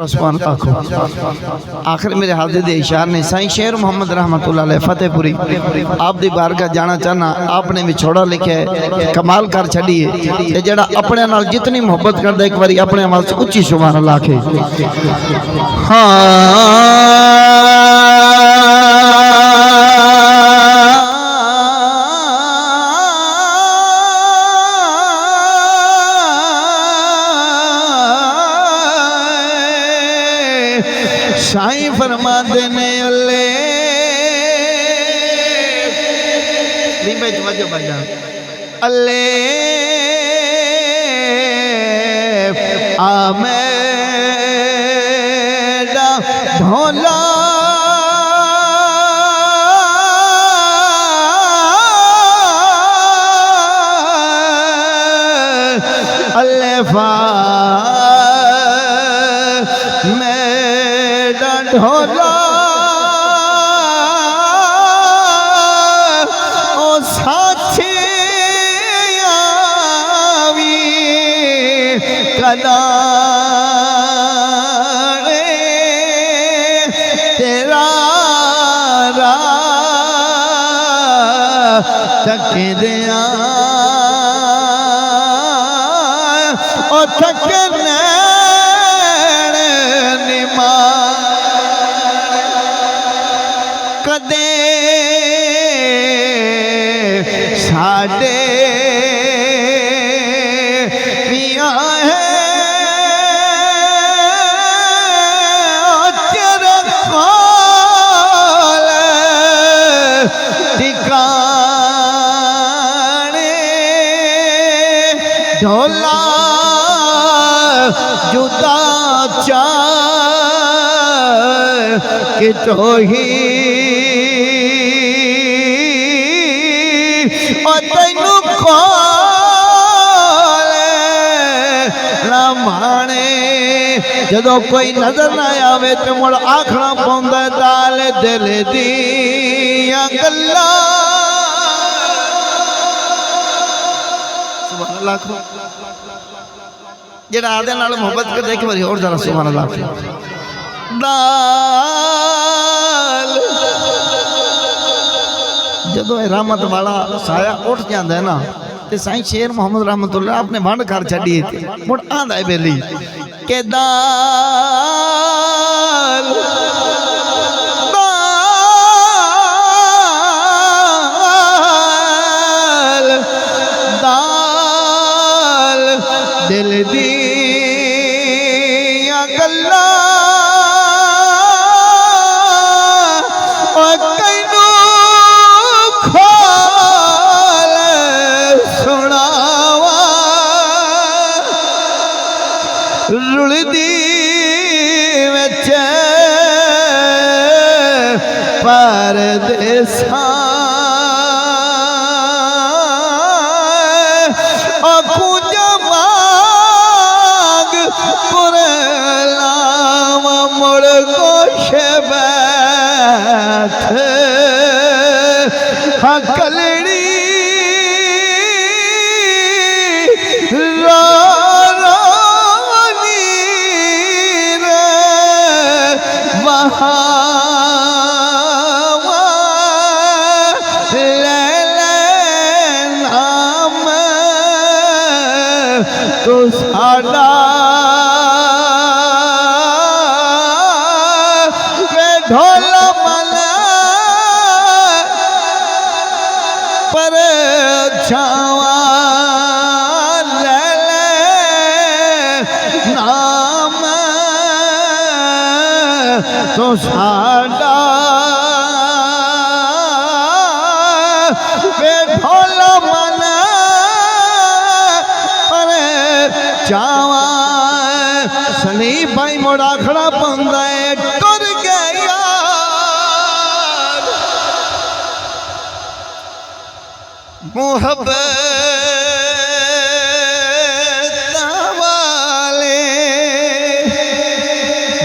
सुभान अल्लाह। आखिर मेरे हाजिर दे इशार ने साईं शेर मोहम्मद रहमतुल्लाह अलैह फतेहपुरी आप दी बारगाह जाना चाहना। आपने विछोड़ा लिखा है कमाल कर छड़िए जड़ा अपने नाल जितनी मोहब्बत करदा एक बारी अपने आवाज से उच्ची सुभान अल्लाह आखे। साईं फरमाते ने अल्ले अल्ले आमेडा ढोला अल्ले फा ढोला ओ साथी आवी कदा तेरा रा थक दिया ओ थकने निमा कदे साडे पिया है तेरे कोल ठिकाने ढोला जुदा चा कि तो ही तेनू माने जदों कोई नजर ना आवे तो मुड़ आखना पौंदा दाल दिल दियां गल्लां। सुभान अल्लाह जेड़ा आदे नाल मोहब्बत कर एक बारी और जरा सुभान अल्लाह दाल जदों रहमत वाला साया उठ जाता है ना तो साईं शेर मोहम्मद रहमतुल्लाह अपने वंड कर छड़ी मुड़ आंदा है बेली के दाल दाल दाल दिल दी गल्ला रुलदी विच परदेसा कुंज मांग पुरलाम मुड़ गोश बैठ कलड़ी तो साडा वे ढोला मला पर छावा ले ले नाम तो साडा वे ढोला मला चावा सनी भाई मोड़ा खड़ा पंदा है टुर गया मोहब्बत वाले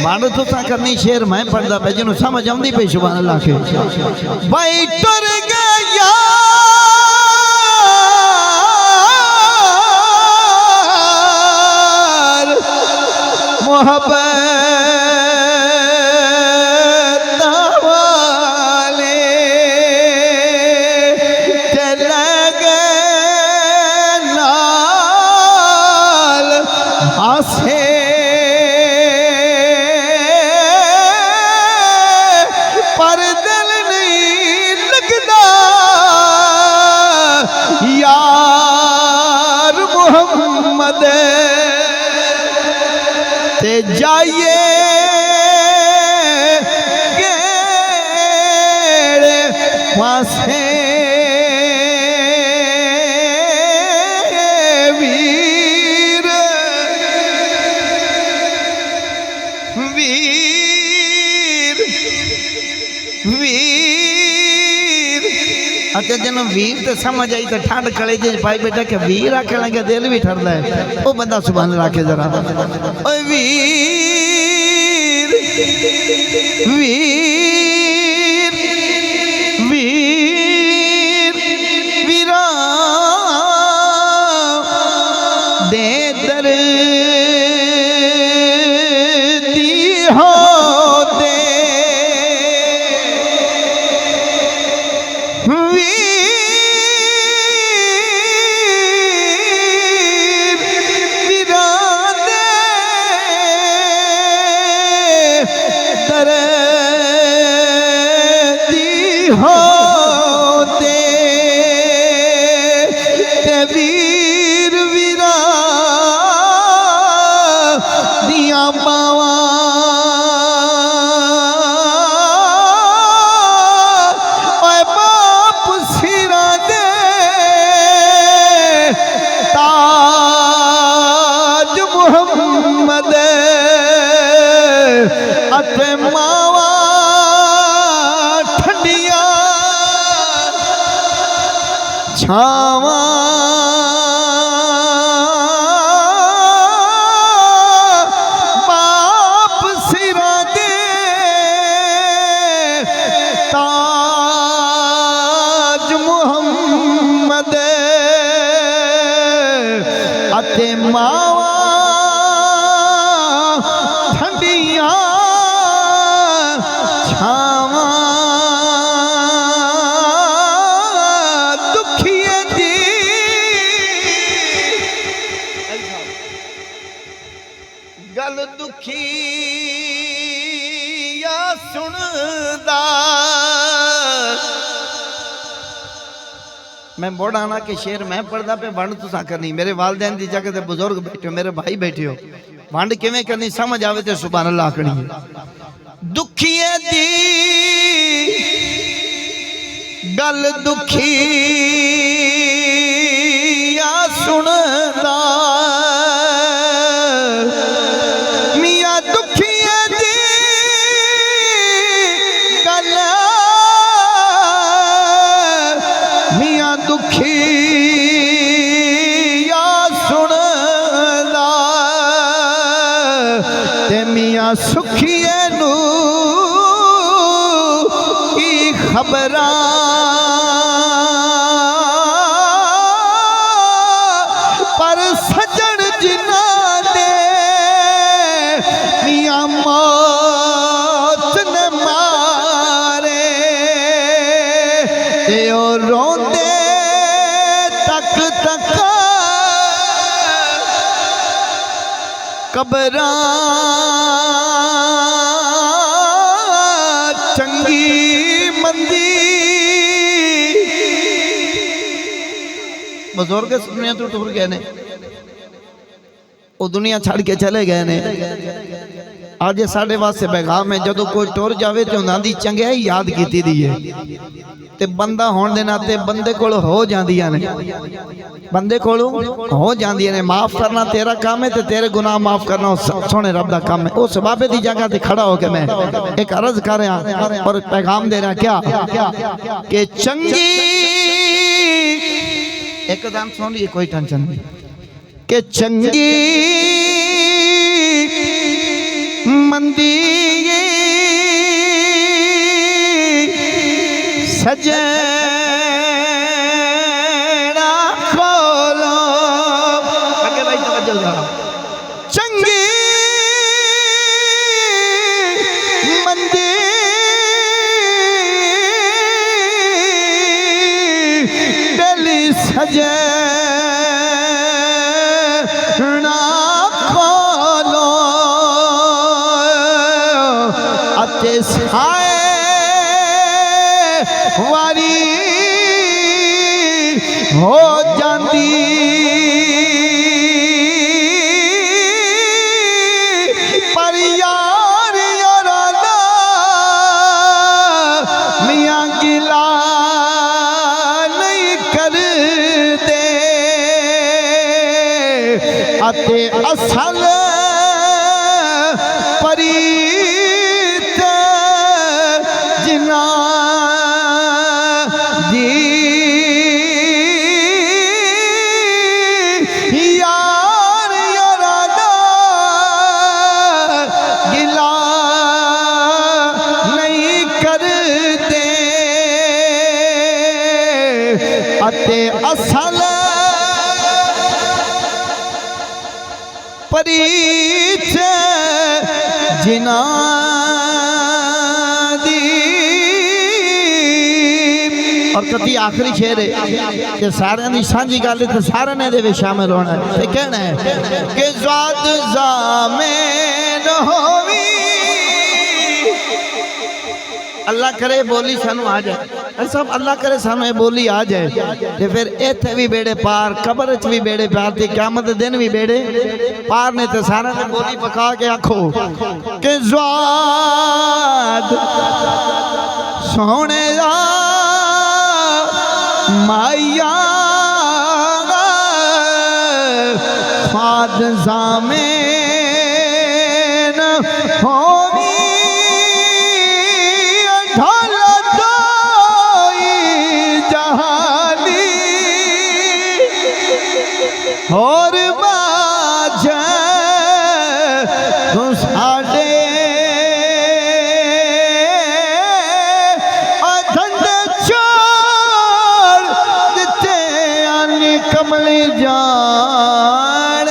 मानो तो सा करनी शेर मैं पढ़दा पे जिन्हों समझ आउंदी पे सुभान अल्लाह के भाई टुर गया मोहब्बत जाइए केड़े पासे वीर वीर वीर अच्छा जन वीर तो समझ आई तो ठंड कलेजे पाई बेटा के वीर आखने लगे दिल भी ठरदा है वो बंदा सुभान अल्लाह के जरा ओए वीर वीर वीर वीरा दे दर्दी हो दे होते ते वीर वीरा दिया बावा बाप सिरा दे ताज मुहम्मद अते मावा छावा बाप सिरा दे ताज मुहम्मद अते मावा ठंडिया छावा गल दुखी या सुनदा मैं बोड़ाना के शेर मैं पढ़दा पे वंड तुसा करनी मेरे वालदैन दी जगह ते बुजुर्ग बैठे हो मेरे भाई बैठे हो वंड किवें करनी समझ आवे ते सुभान अल्लाह आखनी दुखिए दी गल दुखी या सुनदा दुखी या सुनदा ते मियां सुखिए नू की खबरां पर सजन जिना दे मियां मौत ने मारे ते ओ रोंदे तक कबरां चंगी मंदी बुजुर्ग दुनिया तो टुर गए ने वो दुनिया छड़ के चले गए ने आज साढ़े वास्ते पैगाम है जदों कोई टुर जावे तो उन्हां दी चंगियाई याद कीती दी है ते बंदा होने दे नाते बंदे कोल हो जांदियां ने बंदे कोल हो जांदियां ने माफ करना तेरा काम है ते तेरे गुनाह माफ करना सोने रब दा काम है उस बाबे दी जगह ते खड़ा होके मैं एक अर्ज कर रहा और पैगाम दे रहा क्या कि चंगी एकदम सुन लिए कोई टेंशन नहीं कि चंगी मंदी सजना खोलो आगे भाई तवज्जो करो चंगी मंदी दिली सजना खोलो अते साए वारी हो जाती अते असल परीत जिना दी यार यारादा गिला नहीं करते अते असल परीत जिना दी। और कभी आखिरी शेर है कि सारे दी सांझी गल ते सारे ने दे विच शामिल होना है ते कहना है कि ज़ात ज़ामेन होवी अल्लाह करे बोली सानू आ जाए सब अल्लाह करे सानू ये बोली आ जाए ते फिर इत्थे भी बेड़े पार कब्र च भी बेड़े पार ते क़यामत दे दिन भी बेड़े पार ने ते सारा ने बोली पका के आखो कि ज़ात सोने दा माया ज़ात ज़ामेन होवी और बाज साडे अधंद छोड़ दिते आनी कमली जान